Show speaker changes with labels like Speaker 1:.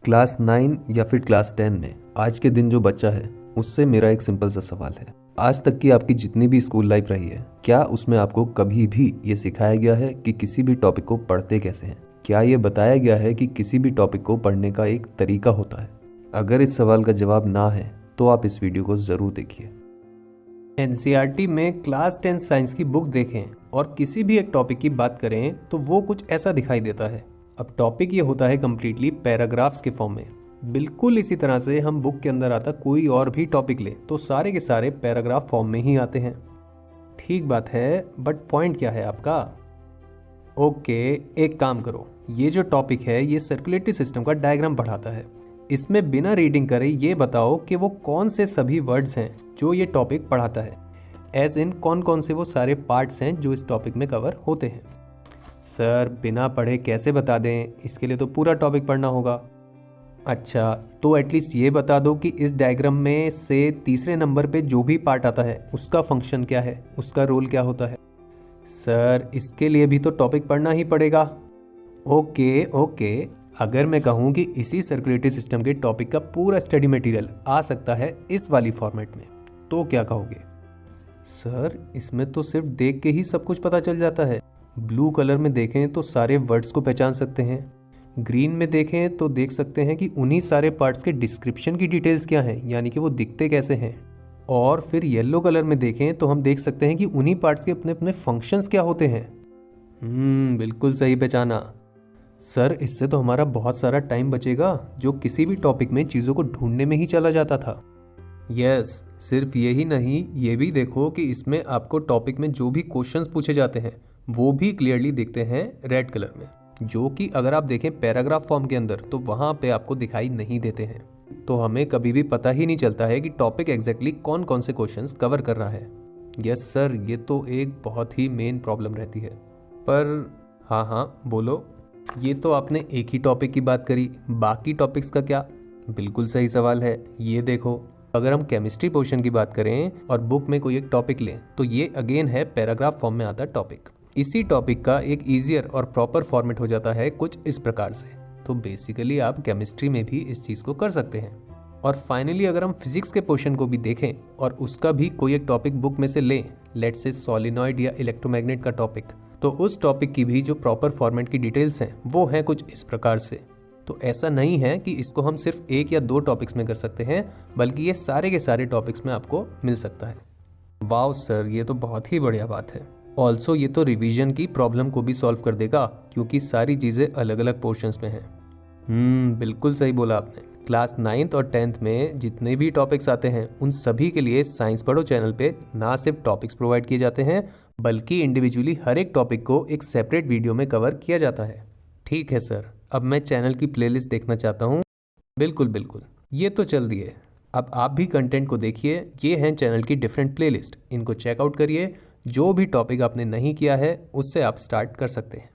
Speaker 1: Class 9 या फिर class 10 में आज के दिन जो बच्चा है उससे मेरा एक सिंपल सा सवाल है। आज तक की आपकी जितनी भी स्कूल लाइफ रही है, क्या उसमें आपको कभी भी ये सिखाया गया है कि किसी भी टॉपिक को पढ़ते कैसे हैं? क्या ये बताया गया है कि किसी भी टॉपिक को पढ़ने का एक तरीका होता है? अगर इस सवाल का जवाब ना है तो आप इस वीडियो को ज़रूर देखिए।
Speaker 2: एनसीईआरटी में क्लास 10 साइंस की बुक देखें और किसी भी एक टॉपिक की बात करें तो वो कुछ ऐसा दिखाई देता है। अब टॉपिक ये होता है कम्प्लीटली पैराग्राफ्स के फॉर्म में। बिल्कुल इसी तरह से हम बुक के अंदर आता कोई और भी टॉपिक ले तो सारे के सारे पैराग्राफ फॉर्म में ही आते हैं। ठीक बात है, बट पॉइंट क्या है आपका? ओके, एक काम करो, ये जो टॉपिक है ये सर्कुलेटरी सिस्टम का डायग्राम बढ़ाता है। इसमें बिना रीडिंग करे ये बताओ कि वो कौन से सभी वर्ड्स हैं जो ये टॉपिक पढ़ाता है, एज इन कौन कौन से वो सारे पार्ट्स हैं जो इस टॉपिक में कवर होते हैं। सर बिना पढ़े कैसे बता दें? इसके लिए तो पूरा टॉपिक पढ़ना होगा। अच्छा, तो एटलीस्ट ये बता दो कि इस डायग्राम में से तीसरे नंबर पे जो भी पार्ट आता है उसका फंक्शन क्या है, उसका रोल क्या होता है। सर इसके लिए भी तो टॉपिक पढ़ना ही पड़ेगा। ओके, अगर मैं कहूँ कि इसी सर्कुलेटरी सिस्टम के टॉपिक का पूरा स्टडी मटेरियल आ सकता है इस वाली फॉर्मेट में, तो क्या कहोगे? सर इसमें तो सिर्फ देख के ही सब कुछ पता चल जाता है। ब्लू कलर में देखें तो सारे वर्ड्स को पहचान सकते हैं, ग्रीन में देखें तो देख सकते हैं कि उन्हीं सारे पार्ट्स के डिस्क्रिप्शन की डिटेल्स क्या हैं, यानी कि वो दिखते कैसे हैं। और फिर येलो कलर में देखें तो हम देख सकते हैं कि उन्हीं पार्ट्स के अपने अपने फंक्शंस क्या होते हैं। बिल्कुल सही पहचाना। सर इससे तो हमारा बहुत सारा टाइम बचेगा जो किसी भी टॉपिक में चीज़ों को ढूंढने में ही चला जाता था। यस, सिर्फ यही नहीं, ये भी देखो कि इसमें आपको टॉपिक में जो भी क्वेश्चंस पूछे जाते हैं वो भी क्लियरली दिखते हैं रेड कलर में, जो कि अगर आप देखें पैराग्राफ फॉर्म के अंदर तो वहाँ पे आपको दिखाई नहीं देते हैं। तो हमें कभी भी पता ही नहीं चलता है कि टॉपिक एग्जैक्टली कौन कौन से क्वेश्चंस कवर कर रहा है। यस सर, ये तो एक बहुत ही मेन प्रॉब्लम रहती है। पर हाँ बोलो। ये तो आपने एक ही टॉपिक की बात करी, बाकी टॉपिक्स का क्या? बिल्कुल सही सवाल है। ये देखो, अगर हम केमिस्ट्री पोर्शन की बात करें और बुक में कोई एक टॉपिक लें तो ये अगेन है पैराग्राफ फॉर्म में आता टॉपिक। इसी टॉपिक का एक ईजियर और प्रॉपर फॉर्मेट हो जाता है कुछ इस प्रकार से। तो बेसिकली आप केमिस्ट्री में भी इस चीज़ को कर सकते हैं। और फाइनली अगर हम फिजिक्स के पोर्शन को भी देखें और उसका भी कोई एक टॉपिक बुक में से लें, लेट्स से सॉलिनॉइड या इलेक्ट्रोमैग्नेट का टॉपिक, तो उस टॉपिक की भी जो प्रॉपर फॉर्मेट की डिटेल्स हैं वो हैं कुछ इस प्रकार से। तो ऐसा नहीं है कि इसको हम सिर्फ एक या दो टॉपिक्स में कर सकते हैं, बल्कि ये सारे के सारे टॉपिक्स में आपको मिल सकता है। वाओ सर, ये तो बहुत ही बढ़िया बात है। ऑल्सो ये तो रिवीजन की प्रॉब्लम को भी सॉल्व कर देगा, क्योंकि सारी चीज़ें अलग अलग पोर्शंस में हैं। बिल्कुल सही बोला आपने। क्लास 9th और 10th में जितने भी टॉपिक्स आते हैं उन सभी के लिए साइंस पढ़ो चैनल पे ना सिर्फ टॉपिक्स प्रोवाइड किए जाते हैं, बल्कि इंडिविजुअली हर एक टॉपिक को एक सेपरेट वीडियो में कवर किया जाता है। ठीक है सर, अब मैं चैनल की प्लेलिस्ट देखना चाहता हूँ। बिल्कुल, ये तो चल दिए। अब आप भी कंटेंट को देखिए, ये हैं चैनल की डिफरेंट प्लेलिस्ट, इनको चेकआउट करिए। जो भी टॉपिक आपने नहीं किया है उससे आप स्टार्ट कर सकते हैं।